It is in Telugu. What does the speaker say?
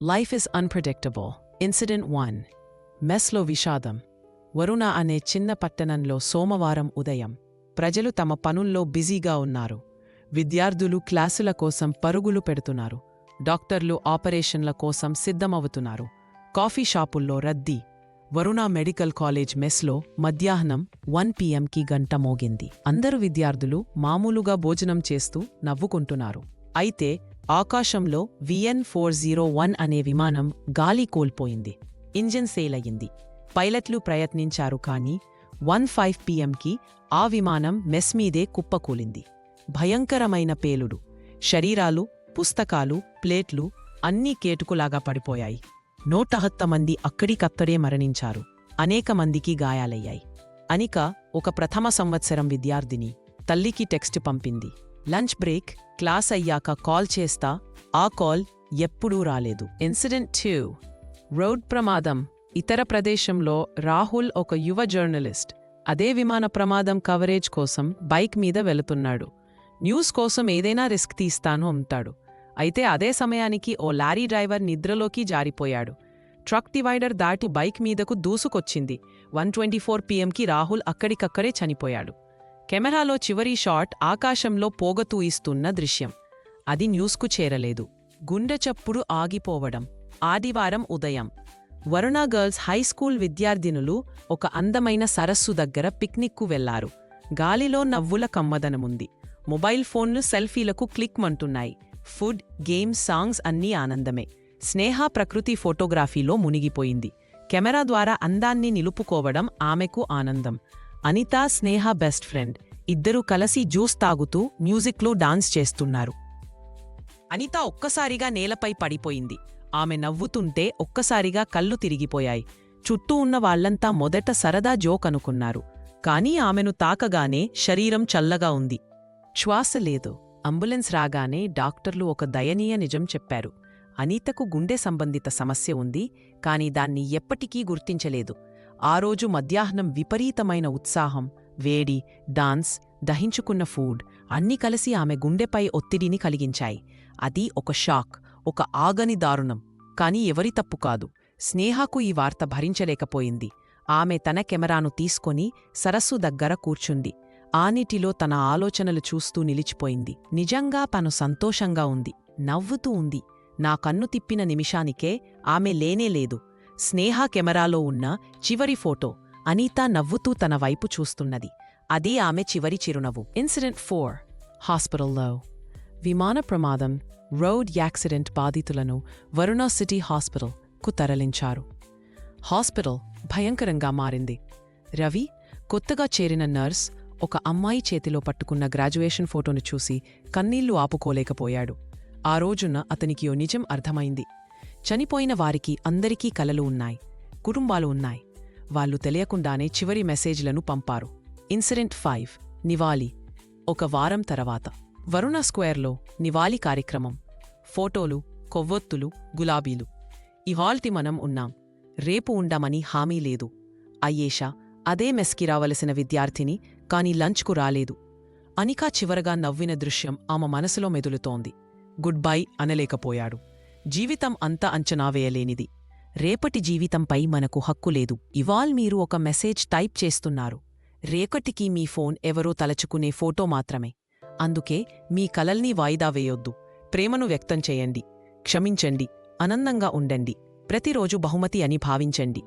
Life is unpredictable. Incident 1. మెస్లో విషాదం. వరుణ అనే చిన్న పట్టణంలో సోమవారం ఉదయం ప్రజలు తమ పనుల్లో బిజీగా ఉన్నారు. విద్యార్థులు క్లాసుల కోసం పరుగులు పెడుతున్నారు. డాక్టర్లు ఆపరేషన్ల కోసం సిద్ధమవుతున్నారు. కాఫీ షాపుల్లో రద్దీ. వరుణ మెడికల్ కాలేజ్ మెస్లో మధ్యాహ్నం 1 PM గంట మోగింది. అందరు విద్యార్థులు మామూలుగా భోజనం చేస్తూ నవ్వుకుంటున్నారు. అయితే ఆకాశంలో VN401 అనే విమానం గాలి కోల్పోయింది. ఇంజిన్ సేలయ్యింది. పైలట్లు ప్రయత్నించారు కానీ 1:05 PM ఆ విమానం మెస్ మీదే కుప్పకూలింది. భయంకరమైన పేలుడు. శరీరాలు, పుస్తకాలు, ప్లేట్లు అన్నీ కేటుకులాగా పడిపోయాయి. 110 మంది అక్కడికక్కడే మరణించారు. అనేక మందికి గాయాలయ్యాయి. అనిక, ఒక ప్రథమ సంవత్సరం విద్యార్థిని, తల్లికి టెక్స్ట్ పంపింది. లంచ్ బ్రేక్, క్లాస్ అయ్యాక కాల్ చేస్తా. ఆ కాల్ ఎప్పుడూ రాలేదు. ఇన్సిడెంట్ 2. రోడ్ ప్రమాదం. ఇతర ప్రదేశంలో రాహుల్, ఒక యువ జర్నలిస్ట్, అదే విమాన ప్రమాదం కవరేజ్ కోసం బైక్ మీద వెళుతున్నాడు. న్యూస్ కోసం ఏదైనా రిస్క్ తీస్తాను అంటాడు. అయితే అదే సమయానికి ఓ లారీ డ్రైవర్ నిద్రలోకి జారిపోయాడు. ట్రక్ డివైడర్ దాటి బైక్ మీదకు దూసుకొచ్చింది. 1:24 PM రాహుల్ అక్కడికక్కడే చనిపోయాడు. కెమెరాలో చివరి షాట్ ఆకాశంలో పోగతూ ఇస్తున్న దృశ్యం. అది న్యూస్కు చేరలేదు. గుండె చప్పుడు ఆగిపోవడం. ఆదివారం ఉదయం వరుణ గర్ల్స్ హైస్కూల్ విద్యార్థినులు ఒక అందమైన సరస్సు దగ్గర పిక్నిక్కు వెళ్లారు. గాలిలో నవ్వుల కమ్మదనముంది. మొబైల్ ఫోన్లు సెల్ఫీలకు క్లిక్మంటున్నాయి. ఫుడ్, గేమ్స్, సాంగ్స్ అన్నీ ఆనందమే. స్నేహ ప్రకృతి ఫోటోగ్రఫీలో మునిగిపోయింది. కెమెరా ద్వారా అందాన్ని నిలుపుకోవడం ఆమెకు ఆనందం. అనిత, స్నేహ బెస్ట్ ఫ్రెండ్. ఇద్దరూ కలిసి జ్యూస్ తాగుతూ మ్యూజిక్లో డాన్స్ చేస్తున్నారు. అనిత ఒక్కసారిగా నేలపై పడిపోయింది. ఆమె నవ్వుతుంటే ఒక్కసారిగా కళ్ళు తిరిగిపోయాయి. చుట్టూ ఉన్న వాళ్లంతా మొదట సరదా జోక్ అనుకున్నారు. కానీ ఆమెను తాకగానే శరీరం చల్లగా ఉంది. శ్వాస లేదు. అంబులెన్స్ రాగానే డాక్టర్లు ఒక దయనీయ నిజం చెప్పారు. అనితకు గుండె సంబంధిత సమస్య ఉంది, కాని దాన్ని ఎప్పటికీ గుర్తించలేదు. ఆ రోజు మధ్యాహ్నం విపరీతమైన ఉత్సాహం, వేడి, డాన్స్, దహించుకున్న ఫుడ్ అన్నీ కలిసి ఆమె గుండెపై ఒత్తిడిని కలిగించాయి. అది ఒక షాక్, ఒక ఆగని దారుణం. కాని ఎవరి తప్పు కాదు. స్నేహకు ఈ వార్త భరించలేకపోయింది. ఆమె తన కెమెరాను తీసుకొని సరస్సు దగ్గర కూర్చుంది. ఆ నీటిలో తన ఆలోచనలు చూస్తూ నిలిచిపోయింది. నిజంగా తను సంతోషంగా ఉంది, నవ్వుతూ ఉంది. నా కన్ను తిప్పిన నిమిషానికే ఆమె లేనేలేదు. స్నేహ కెమెరాలో ఉన్న చివరి ఫోటో. అనిత నవ్వుతూ తన వైపు చూస్తున్నది. అదే ఆమె చివరి చిరునవ్వు. ఇన్సిడెంట్ 4. హాస్పిటల్లో విమాన ప్రమాదం. రోడ్ యాక్సిడెంట్ బాధితులను వరుణ సిటీ హాస్పిటల్కు తరలించారు. హాస్పిటల్ భయంకరంగా మారింది. రవి, కొత్తగా చేరిన నర్స్, ఒక అమ్మాయి చేతిలో పట్టుకున్న గ్రాడ్యుయేషన్ ఫోటోను చూసి కన్నీళ్లు ఆపుకోలేకపోయాడు. ఆ రోజున అతనికి ఓ నిజం అర్థమైంది. చనిపోయిన వారికి అందరికీ కలలు ఉన్నాయి, కుటుంబాలు ఉన్నాయి. వాళ్లు తెలియకుండానే చివరి మెసేజ్లను పంపారు. ఇన్సిడెంట్ 5. నివాళి. ఒక వారం తర్వాత వరుణ స్క్వేర్లో నివాళి కార్యక్రమం. ఫోటోలు, కొవ్వొత్తులు, గులాబీలు. ఇవాల్టి మనం ఉన్నాం, రేపు ఉండామని హామీ లేదు. అయ్యేషా, అదే మెస్కి రావలసిన విద్యార్థిని, కాని లంచ్కు రాలేదు. అనికా చివరగా నవ్విన దృశ్యం ఆమె మనసులో మెదులుతోంది. Good bye అనలేకపోయాడు. జీవితం అంతా అంచనా వేయలేనిది. రేపటి జీవితంపై మనకు హక్కు లేదు. ఇవాళ మీరు ఒక మెసేజ్ టైప్ చేస్తున్నారు. రేపటికి మీ ఫోన్ ఎవరో తలచుకునే ఫోటో మాత్రమే. అందుకే మీ కలల్ని వాయిదా వేయొద్దు. ప్రేమను వ్యక్తం చేయండి, క్షమించండి, ఆనందంగా ఉండండి. ప్రతిరోజు బహుమతి అని భావించండి.